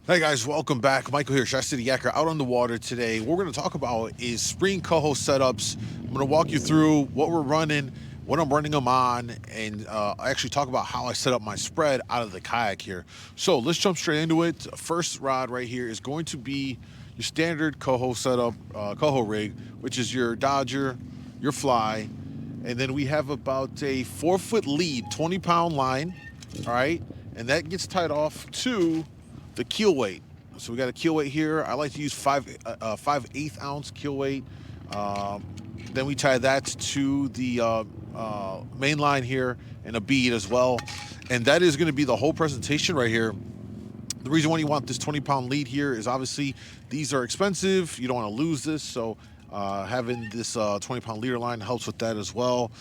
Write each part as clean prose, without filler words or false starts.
Hey guys, welcome back. Michael here, ChiCityYaker, out on the water today. What we're going to talk about is spring coho setups. I'm going to walk you through what we're running, what I'm running them on, and actually talk about how I set up my spread out of the kayak here. So let's jump straight into it. First rod right here is going to be your standard coho setup, coho rig, which is your Dodger, your fly, and then we have about a 4-foot lead, 20-pound line, all right, and that gets tied off to the keel weight. So we got a keel weight here. I like to use 5/8 ounce keel weight. Um, then we tie that to the main line here and a bead as well. And that is going to be the whole presentation right here. The reason why you want this 20-pound lead here is obviously these are expensive. You don't want to lose this. So having this 20-pound leader line helps with that as well.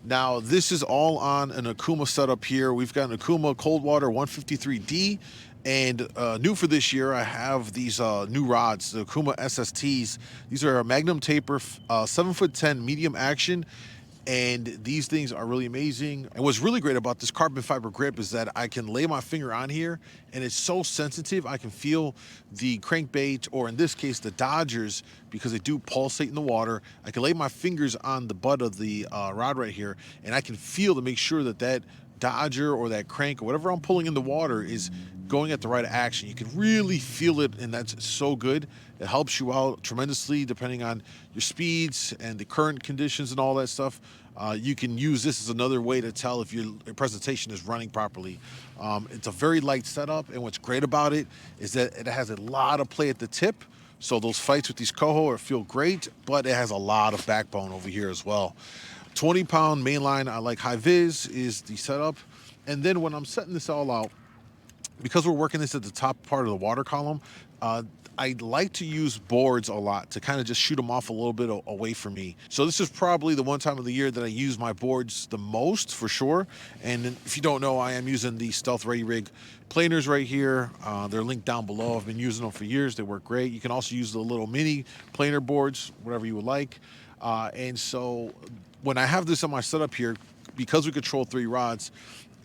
Now, this is all on an Akuma setup here. We've got an Akuma Cold Water 153D. And new for this year, I have these new rods, the Akuma SSTs. These are a Magnum taper, 7'10" medium action. And these things are really amazing. And what's really great about this carbon fiber grip is that I can lay my finger on here and it's so sensitive. I can feel the crankbait, or in this case, the Dodgers, because they do pulsate in the water. I can lay my fingers on the butt of the rod right here and I can feel to make sure that that Dodger or that crank or whatever I'm pulling in the water is going at the right action. You can really feel it, and that's so good. It helps you out tremendously depending on your speeds and the current conditions and all that stuff. You can use this as another way to tell if your presentation is running properly. It's a very light setup, and what's great about it is that it has a lot of play at the tip. So those fights with these coho feel great, but it has a lot of backbone over here as well. 20-pound mainline, I like high vis, is the setup. And then when I'm setting this all out, because we're working this at the top part of the water column, I like to use boards a lot to kind of just shoot them off a little bit away from me. So this is probably the one time of the year that I use my boards the most, for sure. And if you don't know, I am using the Stealth Ready Rig planers right here. They're linked down below. I've been using them for years. They work great. You can also use the little mini planer boards, whatever you would like. And so when I have this on my setup here, because we control 3 rods,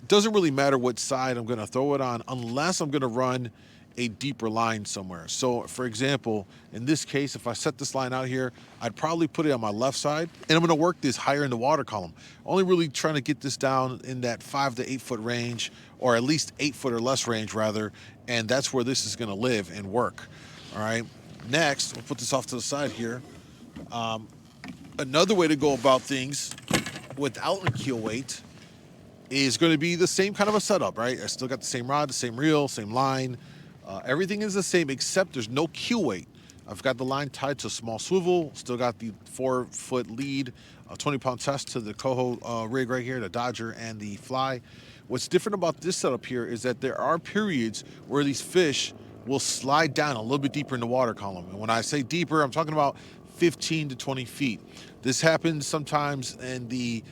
it doesn't really matter what side I'm going to throw it on unless I'm going to run a deeper line somewhere. So for example, in this case, if I set this line out here, I'd probably put it on my left side, and I'm going to work this higher in the water column. Only really trying to get this down in that 5 to 8 foot range, or at least 8 foot or less range rather, and that's where this is going to live and work. All right. Next, we'll put this off to the side here. Another way to go about things without a keel weight is going to be the same kind of a setup, right? I still got the same rod, the same reel, same line. Everything is the same except there's no keel weight. I've got the line tied to a small swivel, still got the 4-foot lead, a 20-pound test to the coho rig right here, the Dodger and the fly. What's different about this setup here is that there are periods where these fish will slide down a little bit deeper in the water column. And when I say deeper, I'm talking about 15 to 20 feet. This happens sometimes in the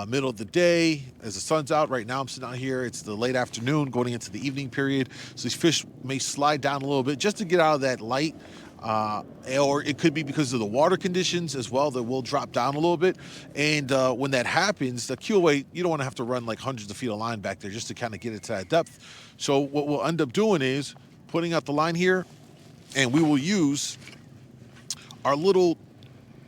middle of the day as the sun's out. Right now I'm sitting out here, it's the late afternoon going into the evening period, so these fish may slide down a little bit just to get out of that light, or it could be because of the water conditions as well that will drop down a little bit. And when that happens, the keel weight, you don't want to have to run like hundreds of feet of line back there just to kind of get it to that depth. So what we'll end up doing is putting out the line here, and we will use our little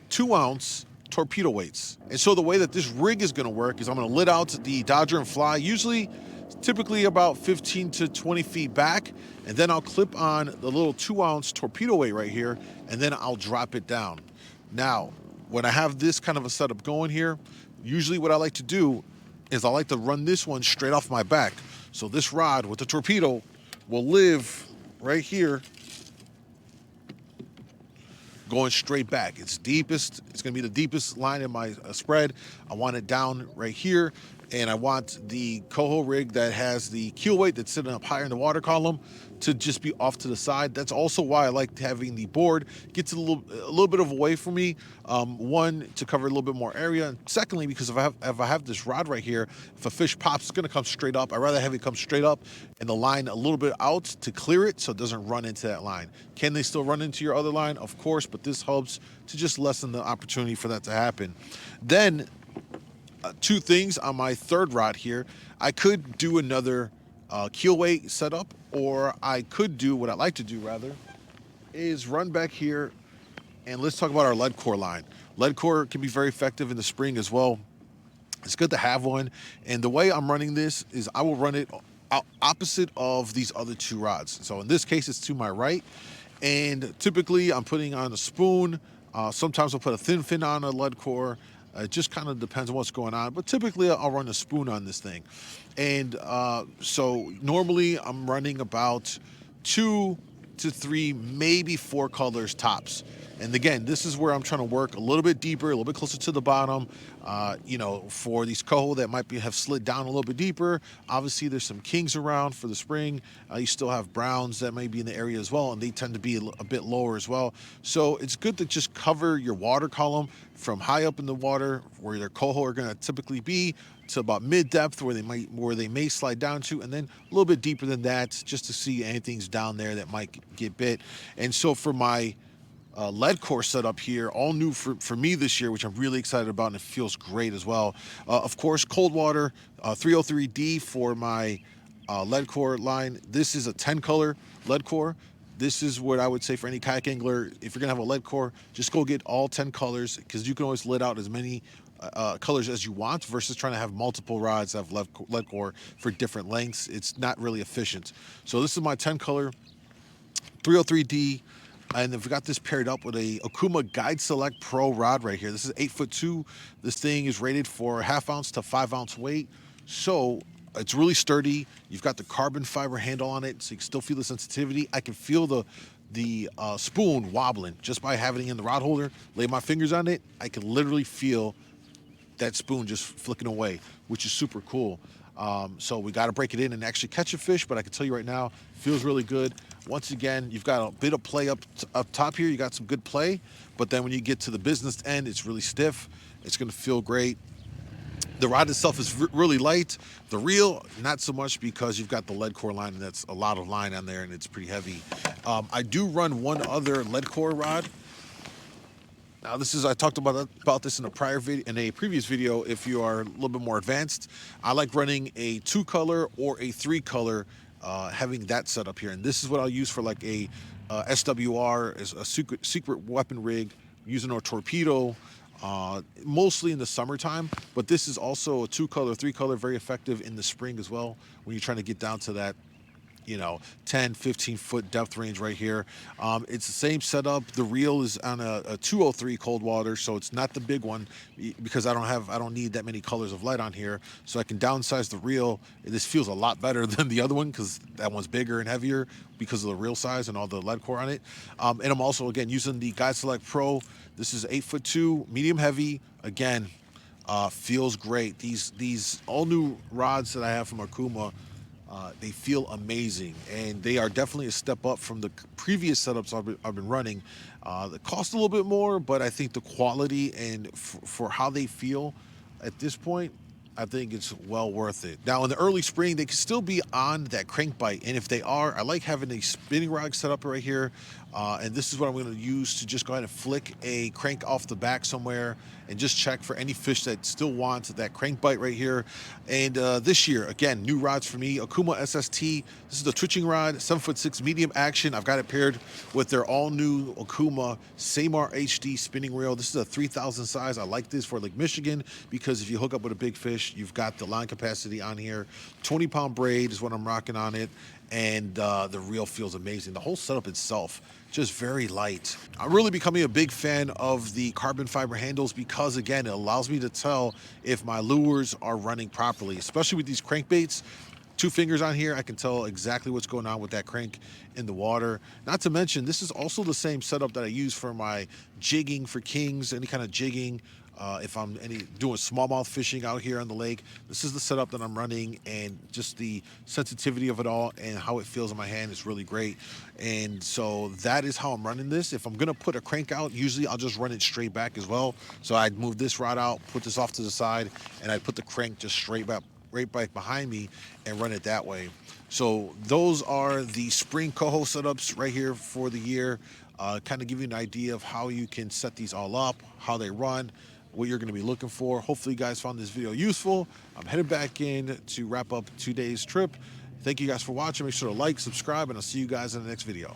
2-ounce torpedo weights. And so the way that this rig is going to work is I'm going to lid out the Dodger and fly, typically about 15 to 20 feet back, and then I'll clip on the little 2-ounce torpedo weight right here, and then I'll drop it down. Now, when I have this kind of a setup going here, usually what I like to do is I like to run this one straight off my back. So this rod with the torpedo will live right here, going straight back. It's deepest. It's going to be the deepest line in my spread. I want it down right here, and I want the coho rig that has the keel weight that's sitting up higher in the water column to just be off to the side. That's also why I like having the board. Gets a little bit of away from me. One, to cover a little bit more area, and secondly, because if I have this rod right here, if a fish pops, it's going to come straight up. I'd rather have it come straight up and the line a little bit out to clear it so it doesn't run into that line. Can they still run into your other line? Of course, but this helps to just lessen the opportunity for that to happen. Then 2 things on my third rod here. I could do another keel weight setup, or I could do what I like to do rather is run back here and let's talk about our lead core line. Lead core can be very effective in the spring as well. It's good to have one. And the way I'm running this is I will run it opposite of these other two rods. So in this case, it's to my right. And typically I'm putting on a spoon. Sometimes I'll put a thin fin on a lead core. It just kind of depends on what's going on. But typically I'll run a spoon on this thing. And so normally I'm running about 2 to 3, maybe 4 colors tops. And again, this is where I'm trying to work a little bit deeper, a little bit closer to the bottom. For these coho that might have slid down a little bit deeper. Obviously, there's some kings around for the spring. You still have browns that may be in the area as well, and they tend to be a bit lower as well. So it's good to just cover your water column from high up in the water, where their coho are going to typically be, to about mid depth where they may slide down to, and then a little bit deeper than that, just to see anything's down there that might get bit. And so for my lead core setup here, all new for me this year, which I'm really excited about, and it feels great as well. Of course, cold water, 303D for my lead core line. This is a 10 color lead core. This is what I would say for any kayak angler. If you're gonna have a lead core, just go get all 10 colors, because you can always let out as many colors as you want, versus trying to have multiple rods that have lead core for different lengths. It's not really efficient. So this is my 10 color 303D. And I've got this paired up with a Okuma Guide Select Pro rod right here. This is 8'2". This thing is rated for 1/2 ounce to 5 ounce weight. So it's really sturdy. You've got the carbon fiber handle on it, so you can still feel the sensitivity. I can feel the spoon wobbling just by having it in the rod holder. Lay my fingers on it, I can literally feel that spoon just flicking away, which is super cool. So we got to break it in and actually catch a fish, but I can tell you right now, it feels really good. Once again, you've got a bit of play up top here. You got some good play, but then when you get to the business end, it's really stiff. It's going to feel great. The rod itself is really light. The reel, not so much, because you've got the lead core line, and that's a lot of line on there, and it's pretty heavy. I do run one other lead core rod. Now, I talked about this in a previous video. If you are a little bit more advanced, I like running a 2 color or a 3 color, having that set up here. And this is what I'll use for like a SWR, as a secret weapon rig, using a torpedo, mostly in the summertime. But this is also a 2 color, 3 color, very effective in the spring as well, when you're trying to get down to that 10, 15 foot depth range right here. It's the same setup. The reel is on a 203 cold water, so it's not the big one, because I don't need that many colors of light on here, so I can downsize the reel. This feels a lot better than the other one, because that one's bigger and heavier because of the reel size and all the lead core on it. And I'm also, again, using the Guide Select Pro. This is 8'2", medium heavy. Again, feels great. These all new rods that I have from Okuma, they feel amazing, and they are definitely a step up from the previous setups I've been running. They cost a little bit more, but I think the quality and for how they feel at this point, I think it's well worth it. Now, in the early spring, they can still be on that crankbite, and if they are, I like having a spinning rod set up right here, and this is what I'm going to use to just go ahead and flick a crank off the back somewhere and just check for any fish that still wants that crankbite right here. And this year, again, new rods for me, Okuma SST. This is the twitching rod, 7'6", medium action. I've got it paired with their all-new Okuma Samar HD spinning reel. This is a 3,000 size. I like this for Lake Michigan, because if you hook up with a big fish, you've got the line capacity on here. 20-pound braid is what I'm rocking on it, and the reel feels amazing. The whole setup itself, just very light. I'm really becoming a big fan of the carbon fiber handles, because again, it allows me to tell if my lures are running properly, especially with these crankbaits. 2 fingers on here, I can tell exactly what's going on with that crank in the water. Not to mention, this is also the same setup that I use for my jigging for kings, any kind of jigging. If I'm doing smallmouth fishing out here on the lake, this is the setup that I'm running, and just the sensitivity of it all and how it feels in my hand is really great. And so that is how I'm running this. If I'm gonna put a crank out, usually I'll just run it straight back as well. So I'd move this rod out, put this off to the side, and I'd put the crank just straight back, right back behind me, and run it that way. So those are the spring coho setups right here for the year. Kind of give you an idea of how you can set these all up, how they run, what you're going to be looking for. Hopefully you guys found this video useful. I'm headed back in to wrap up 2 days trip, Thank you guys for watching. Make sure to like, subscribe, and I'll see you guys in the next video.